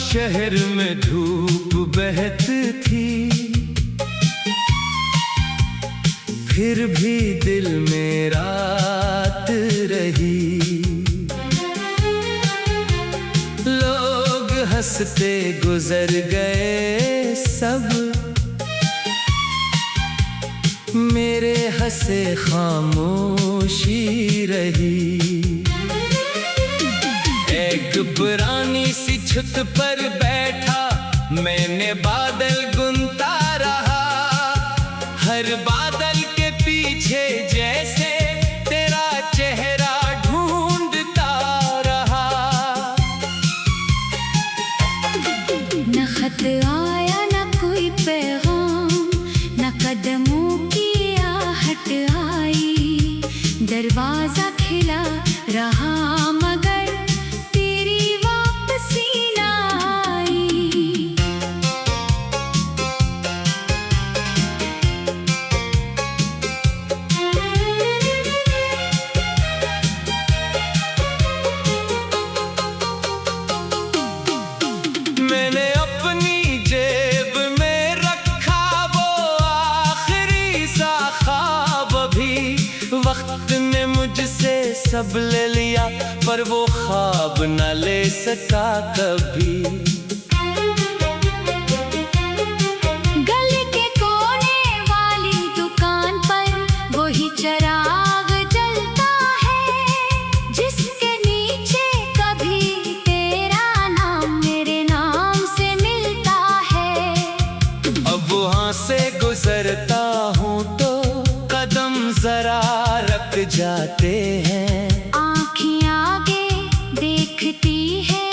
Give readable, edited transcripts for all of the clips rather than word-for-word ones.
शहर में धूप बहत थी, फिर भी दिल में रात रही। लोग हंसते गुजर गए सब, मेरे हंसे खामोशी रही। एक पुरानी सी छत पर बैठा मैंने बादल गुनता रहा, हर बादल के पीछे जैसे तेरा चेहरा ढूंढता रहा। न खत आया न कोई पैगाम, न कदमों की आहट आई। दरवाजा खिला रहा मगर मैंने अपनी जेब में रखा वो आखिरी सा ख्वाब भी। वक्त ने मुझसे सब ले लिया पर वो ख्वाब न ले सका कभी। गली के कोने वाली दुकान पर वही चराग जलता है, जिसके नीचे कभी तेरा नाम मेरे नाम से मिलता है। अब वहाँ से गुजरता हूँ तो कदम जरा रख जाते हैं। आँखें आगे देखती है,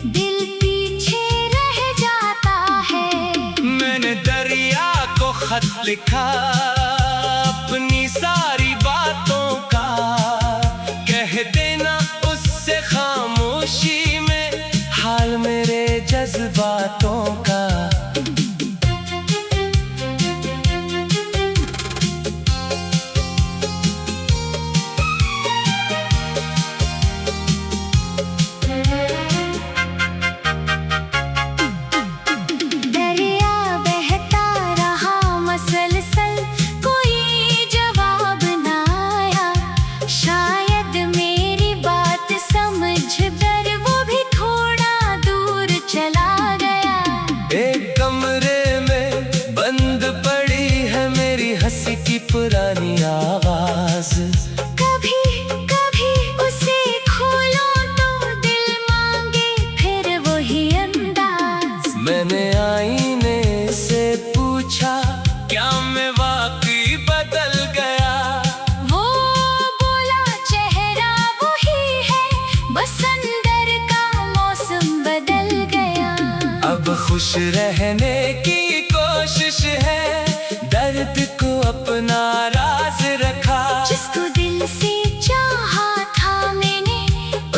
दिल पीछे रह जाता है। मैंने दरिया को खत लिखा अपनी सारी बातों का, कह देना उससे खामोशी में हाल मेरे जज्बातों का। की पुरानी आवाज, कभी कभी उसे खोलो तो दिल मांगे फिर वही अंदाज। मैंने आईने से पूछा क्या मैं वाकई बदल गया। वो बोला चेहरा वही है, बस अंदर का मौसम बदल गया। अब खुश रहने की कोशिश है, दर्द को अपना राज रखा। जिसको दिल से चाहा था मैंने,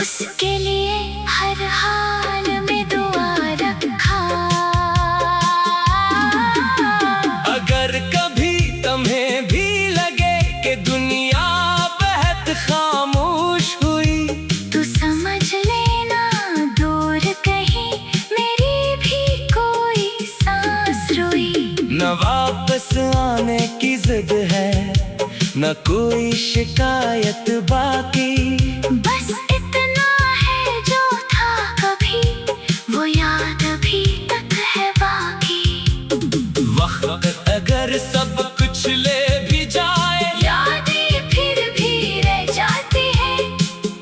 उसके लिए हर हाल में दुआ रखा। अगर कभी तुम्हें भी लगे कि दुनिया बहुत खामोश हुई, तो समझ लेना दूर कहीं मेरी भी कोई सांस रोई। न वापस आने की जिद है, न कोई शिकायत बाकी। बस इतना है जो था कभी, वो याद अभी तक है बाकी। वक्त अगर सब कुछ ले भी जाए, यादें फिर भी रह जाती है।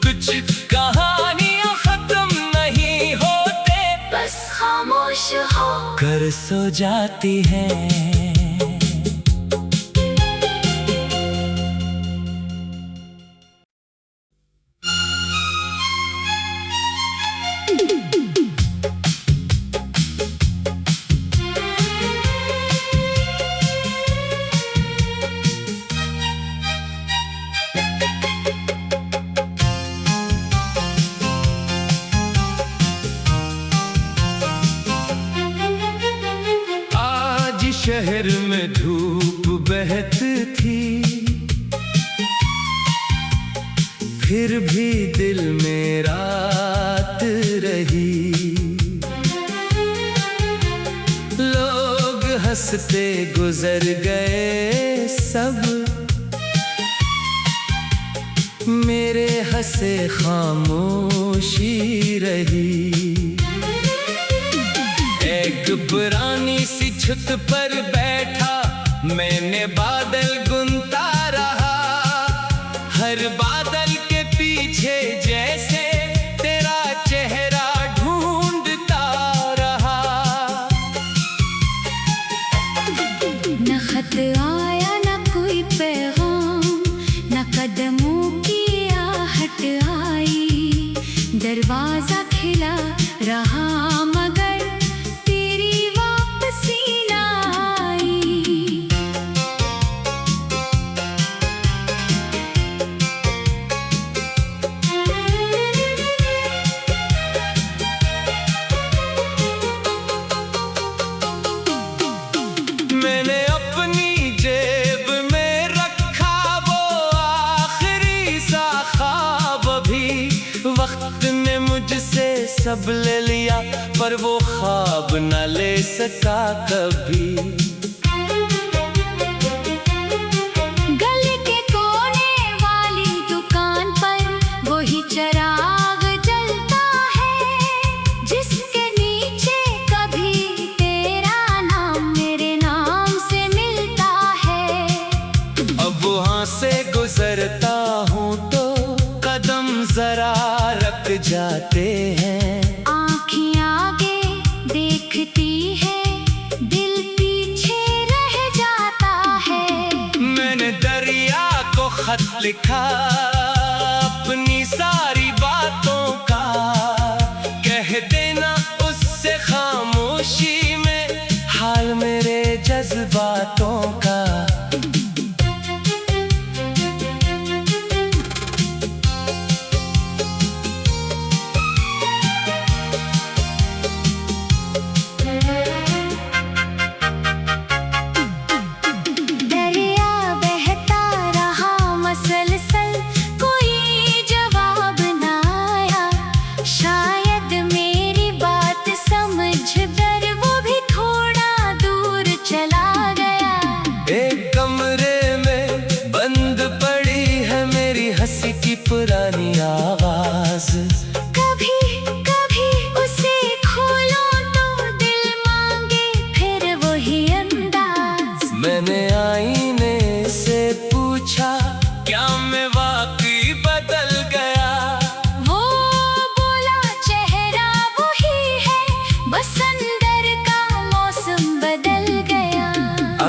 कुछ कहानियां खत्म नहीं होते, बस खामोश हो कर सो जाती हैं। में धूप बहत थी, फिर भी दिल में रात रही। लोग हंसते गुजर गए सब, मेरे हंसे खामोशी रही। एक पुरानी सी छत पर बैठा मैंने बादल गुनता रहा, हर बादल के पीछे जैसे तेरा चेहरा ढूंढता रहा। न खत आया न कोई पैगाम, न कदमों की आहट आई। दरवाजा खिला रहा मगर तेरी वापसी न आई। मैंने अपनी जेब में रखा वो आखिरी सा ख्वाब भी, वक्त ने मुझसे सब ले लिया पर वो ख्वाब न ले सका कभी। गली के कोने वाली दुकान पर वही चराग जलता है, जिसके नीचे कभी तेरा नाम मेरे नाम से मिलता है। अब वहाँ से गुजरता हूँ तो कदम जरा रख जाते हैं। आँखें आगे देखती है, दिल पीछे रह जाता है। मैंने दरिया को खत लिखा अपनी सारी बातों का, कह देना उससे खामोशी में हाल मेरे जज्बातों का। दरिया बहता रहा मसलसल, कोई जवाब न आया। शायद मेरी बात समझ कर वो भी थोड़ा दूर चला गया। एक कमरे में बंद पड़ी है मेरी हंसी की पुरानी आवाज। कभी कभी उसे खोलो तो दिल मांगे फिर वही अंदाज। मैंने आईने से पूछा क्या मैं वाकई बदल गया। वो बोला चेहरा वही है, बस अंदर का मौसम बदल गया।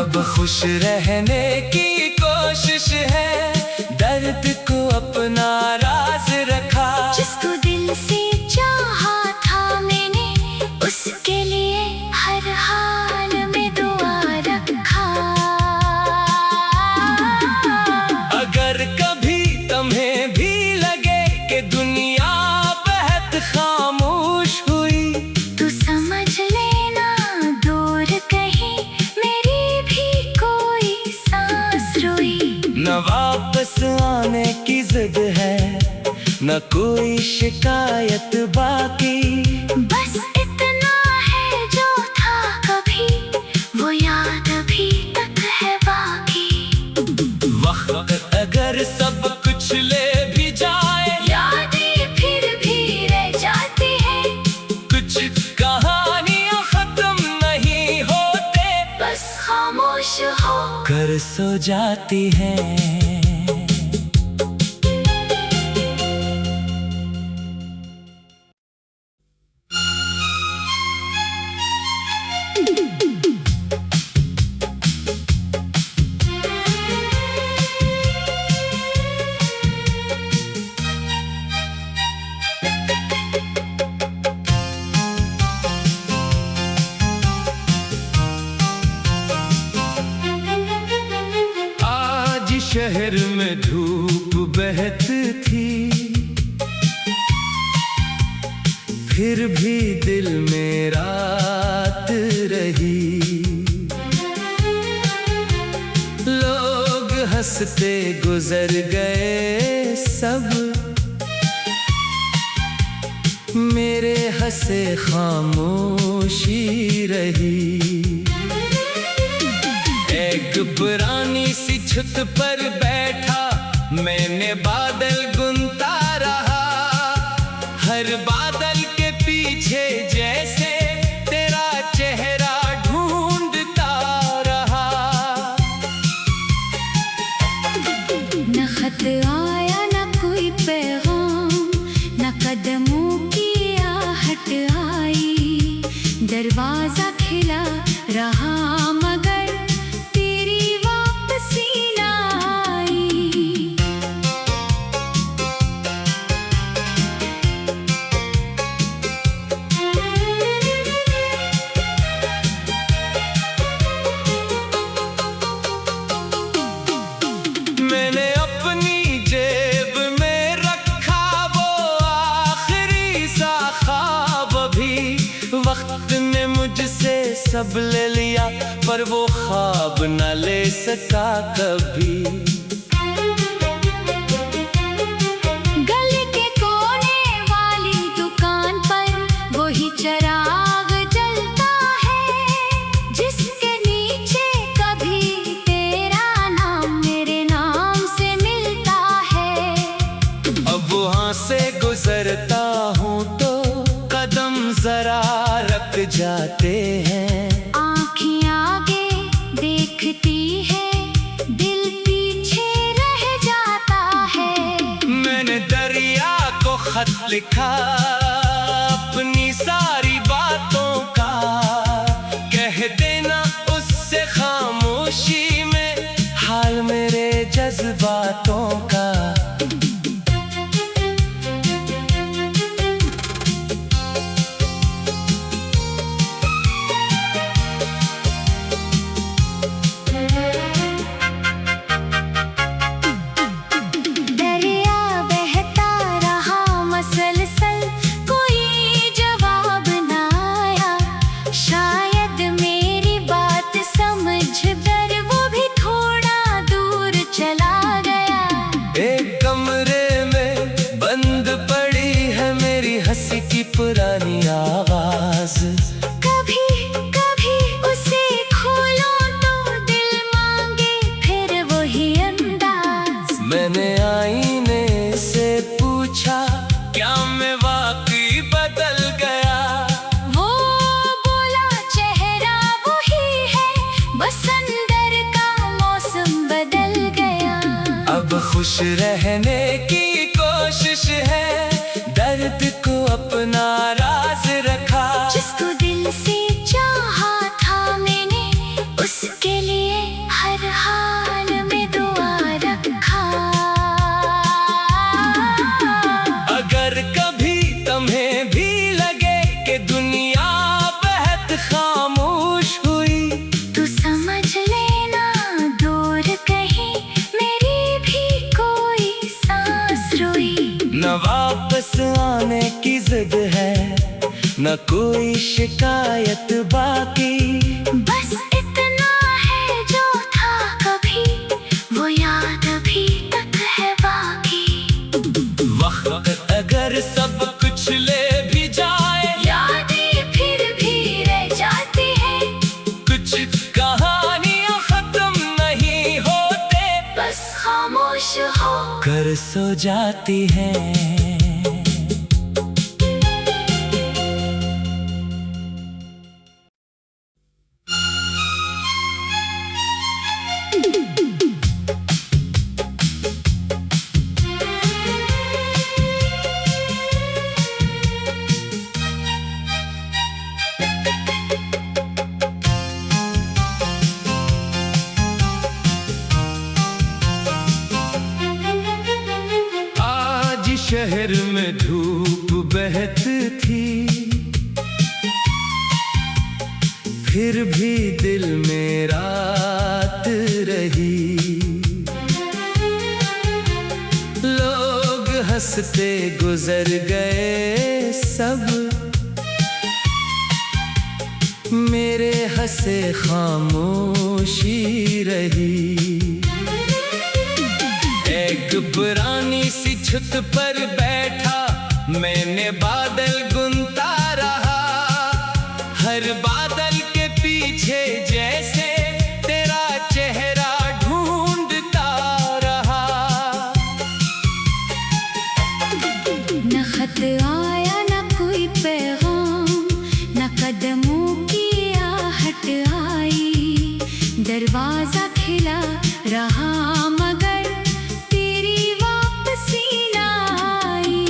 अब खुश रहने की कोशिश है, दर्द को अपना राज रखा। जिसको दिल से चाहा था मैंने, उसके लिए हर हाल में दुआ रखा। अगर कभी तुम्हें भी लगे कि दुनिया बेहद खामोश हुई, तू समझ लेना दूर कहीं मेरी भी कोई सांस रोई। न वापस आने की जिद है, न कोई शिकायत बाकी। बस इतना है जो था कभी, वो याद अभी तक है बाकी। वक्त अगर सब कुछ ले भी जाए, यादें फिर भी रह जाती है। कुछ कहानियां खत्म नहीं होते, बस खामोश हो कर सो जाती हैं। शहर में धूप बहत थी, फिर भी दिल में रात रही। हंसते गुजर गए सब, मेरे हंसे खामोशी रही। एक पुरानी सी छत पर बैठा मैंने बादल गुनता रहा, हर बादल के पीछे जैसे तेरा चेहरा ढूंढता रहा। न खत आया न कोई पैगाम, न कदमों की आहट आई, दरवाजा खिला रहा मगर तेरी वापसी न आई। मैंने अपनी जेब में रखा वो आखिरी सा ख्वाब, अभी वक्त ने मुझसे सब ले लिया पर वो ख्वाब न ले सका कभी। गली के कोने वाली दुकान पर वही चिराग जलता है, जिसके नीचे कभी तेरा नाम मेरे नाम से मिलता है। अब वहाँ से गुजरता हूँ तो कदम जरा रख जाते हैं। आँखें आगे देखती है, दिल पीछे रह जाता है। मैंने दरिया को खत लिखा अपनी सारी बातों का, कह देना उससे खामोशी में हाल मेरे जज्बातों का। दरिया बहता रहा मसलसल, कोई जवाब न आया। शायद मेरी बात समझ कर वो भी थोड़ा दूर चला गया। एक कमरे में बंद पड़ी है मेरी हंसी की पुरानी आवाज, कभी कभी उसे खोलो तो दिल मांगे फिर वही अंदाज। मैंने आईने से पूछा क्या मैं वाकई बदल गया, वो बोला चेहरा वही है, बस अंदर का मौसम बदल गया। अब खुश रहने की कोशिश है, दर्द को अपना राज रखा। जिसको दिल से चाहा था मैंने, उसके लिए हर हाल में दुआ रखा। अगर कभी तुम्हें भी लगे कि दुनिया बेहद खामोश हुई, तू समझ लेना दूर कहीं मेरी भी कोई सांस रोई। न वापस आने की जिद है, न कोई शिकायत बाकी। बस इतना है जो था कभी, वो याद अभी तक है बाकी। वक्त अगर सब कुछ ले भी जाए, यादें फिर भी रह जाती है। कुछ कहानियां खत्म नहीं होते, बस खामोश हो कर सो जाती हैं। शहर में धूप बहत थी, फिर भी दिल में रात रही। लोग हंसते गुजर गए सब, मेरे हंसे खामोशी रही। पुरानी सी छत पर बैठा मैंने बादल गुनता रहा, हर बादल के पीछे जैसे तेरा चेहरा ढूंढता रहा। न खत आया न कोई पैगाम, न कदमों की आहट आई, दरवाजा खिला रहा मगर तेरी वापसी न आई।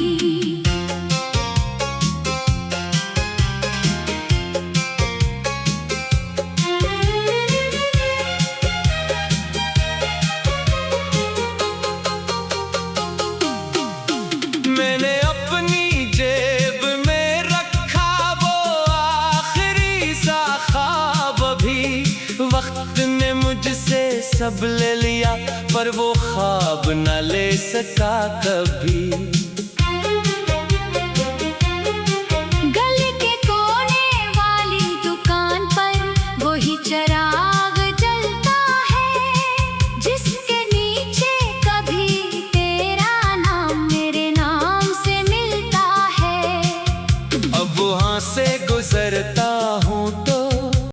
मैंने अपनी जेब में रखा वो आखिरी सा ख्वाब भी, वक्त ने मुझसे सब ले लिया पर वो ख्वाब न ले सका कभी।